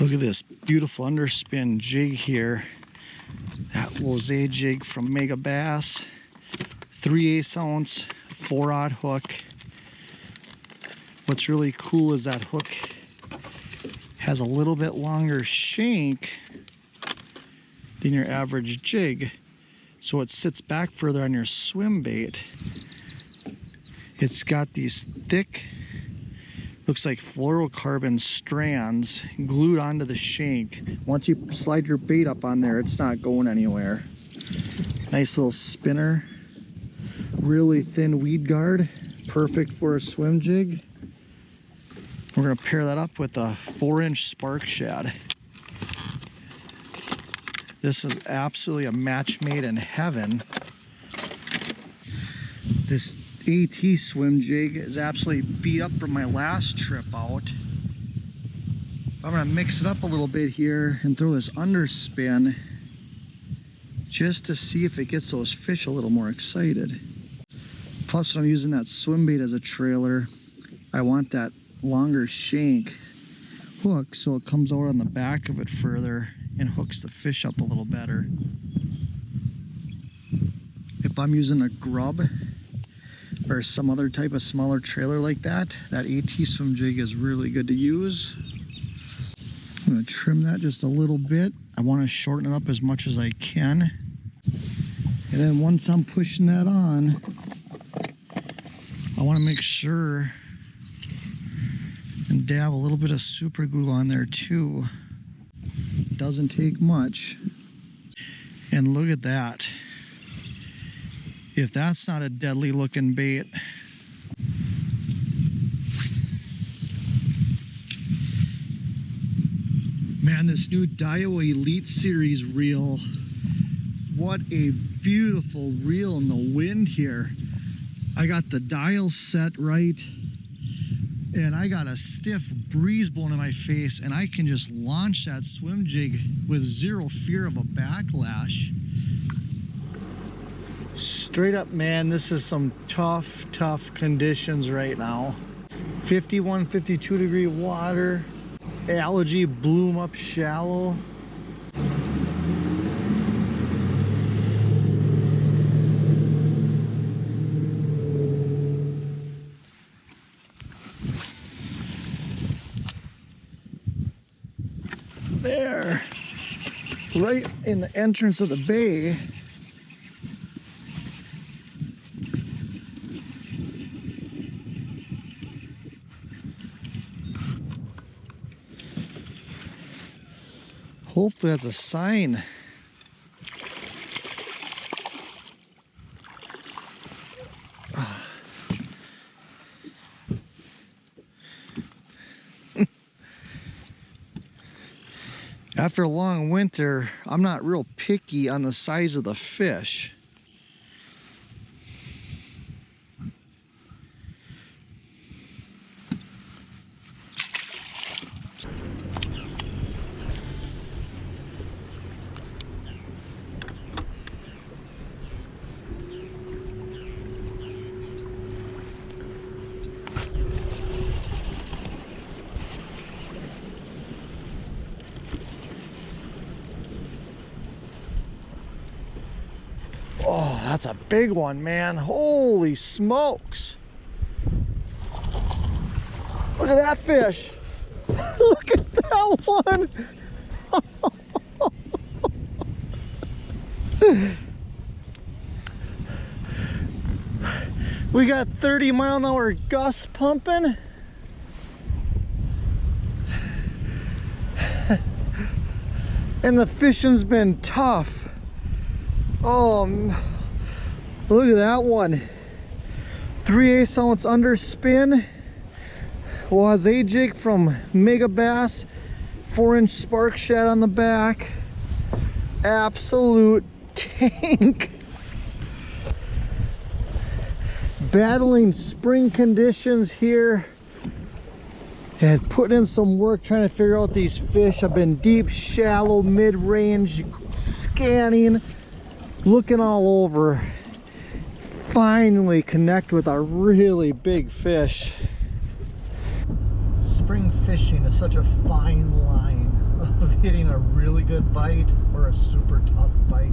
Look at this beautiful underspin jig here. That Uoze jig from Megabass. 3/8 ounce, 4/0 hook. What's really cool is that hook has a little bit longer shank than your average jig, so it sits back further on your swim bait. It's got these thick, looks like fluorocarbon strands glued onto the shank. Once you slide your bait up on there, it's not going anywhere. Nice little spinner. Really thin weed guard, perfect for a swim jig. We're gonna pair that up with a 4-inch spark shad. This is absolutely a match made in heaven. This AT swim jig is absolutely beat up from my last trip out. I'm gonna mix it up a little bit here and throw this underspin just to see if it gets those fish a little more excited. Plus, when I'm using that swim bait as a trailer, I want that longer shank hook so it comes out on the back of it further and hooks the fish up a little better. If I'm using a grub or some other type of smaller trailer like that, that AT swim jig is really good to use. I'm going to trim that just a little bit. I want to shorten it up as much as I can. And then once I'm pushing that on, I want to make sure and dab a little bit of super glue on there too. Doesn't take much. And look at that. If that's not a deadly looking bait. Man, this new Dio Elite Series reel. What a beautiful reel in the wind here. I got the dial set right, and I got a stiff breeze blowing in my face, and I can just launch that swim jig with zero fear of a backlash. Straight up, man, this is some tough conditions right now. 51, 52 degree water, algae bloom up shallow. There, right in the entrance of the bay. Hopefully that's a sign. After a long winter, I'm not real picky on the size of the fish. Oh, that's a big one, man. Holy smokes. Look at that fish. Look at that one. We got 30-mile-an-hour gusts pumping. And the fishing's been tough. Oh, look at that one. 3/8 ounce underspin. Uoze jig from Megabass. 4-inch spark shad on the back. Absolute tank. Battling spring conditions here and putting in some work trying to figure out these fish. I've been deep, shallow, mid-range scanning, looking all over. Finally connect with a really big fish. Spring fishing is such a fine line. of hitting a really good bite or a super tough bite.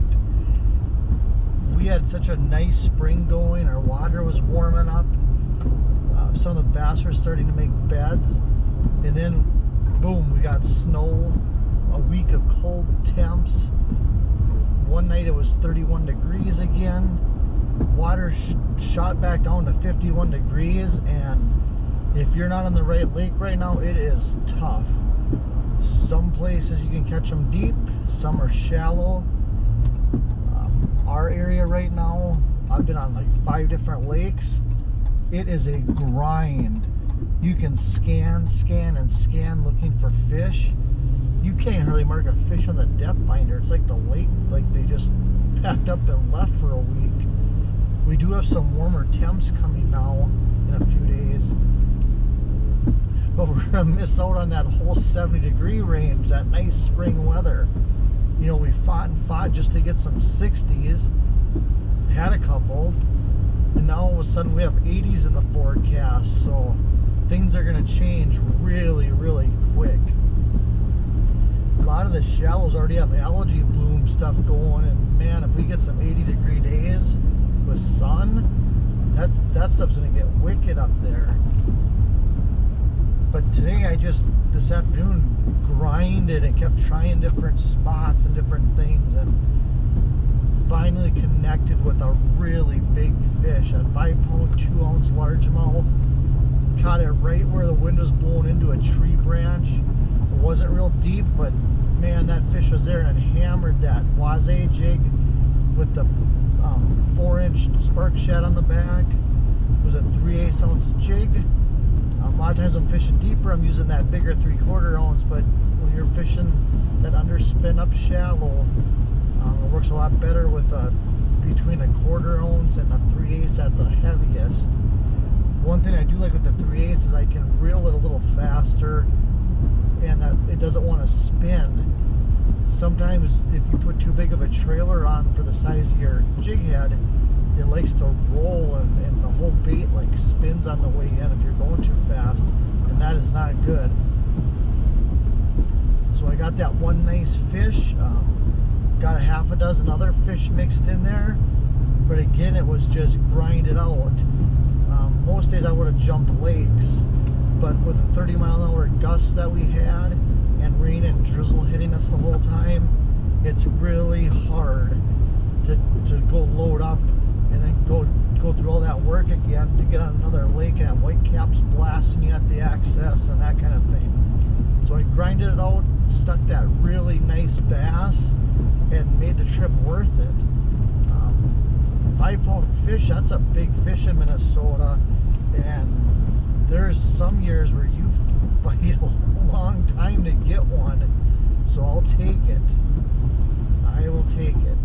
We had such a nice spring going, our water was warming up, some of the bass were starting to make beds, and then boom, we got snow, a week of cold temps. One night it was 31 degrees again, water shot back down to 51 degrees, and if you're not on the right lake right now, it is tough. Some places you can catch them deep, some are shallow. Our area right now, I've been on like 5 different lakes. It is a grind. You can scan and scan looking for fish. You can't hardly mark a fish on the depth finder. It's like the lake, like they just packed up and left for a week. We do have some warmer temps coming now in a few days, but we're gonna miss out on that whole 70-degree range, that nice spring weather. You know, we fought and fought just to get some 60s, had a couple, and now all of a sudden we have 80s in the forecast, so things are gonna change really, really quick. A lot of the shallows already have algae bloom stuff going, and man, if we get some 80-degree days with sun, that stuff's gonna get wicked up there. But today this afternoon, grinded and kept trying different spots and different things, and finally connected with a really big fish, a 5-pound, 2-ounce largemouth. Caught it right where the wind was blowing into a tree branch. It wasn't real deep, but man, that fish was there, and it hammered that Uoze jig with the 4-inch spark shed on the back. It was a 3/8 ounce jig. A lot of times I'm fishing deeper, I'm using that bigger 3/4 ounce, but when you're fishing that underspin up shallow, it works a lot better with between a 1/4 ounce and a 3/8 at the heaviest. One thing I do like with the 3/8 is I can reel it a little faster, and it doesn't want to spin. Sometimes if you put too big of a trailer on for the size of your jig head, it likes to roll, and the whole bait like spins on the way in if you're going too fast, and that is not good. So I got that one nice fish, got a half a dozen other fish mixed in there, but again it was just grinded out. Most days I would have jumped lakes, but with the 30-mile-an-hour gusts that we had and rain and drizzle hitting us the whole time, it's really hard to go load up and then go through all that work again to get on another lake and have whitecaps blasting you at the access and that kind of thing. So I grinded it out, stuck that really nice bass, and made the trip worth it. 5-pound fish, that's a big fish in Minnesota, and there's some years where you fight a long time to get one, so I'll take it. I will take it.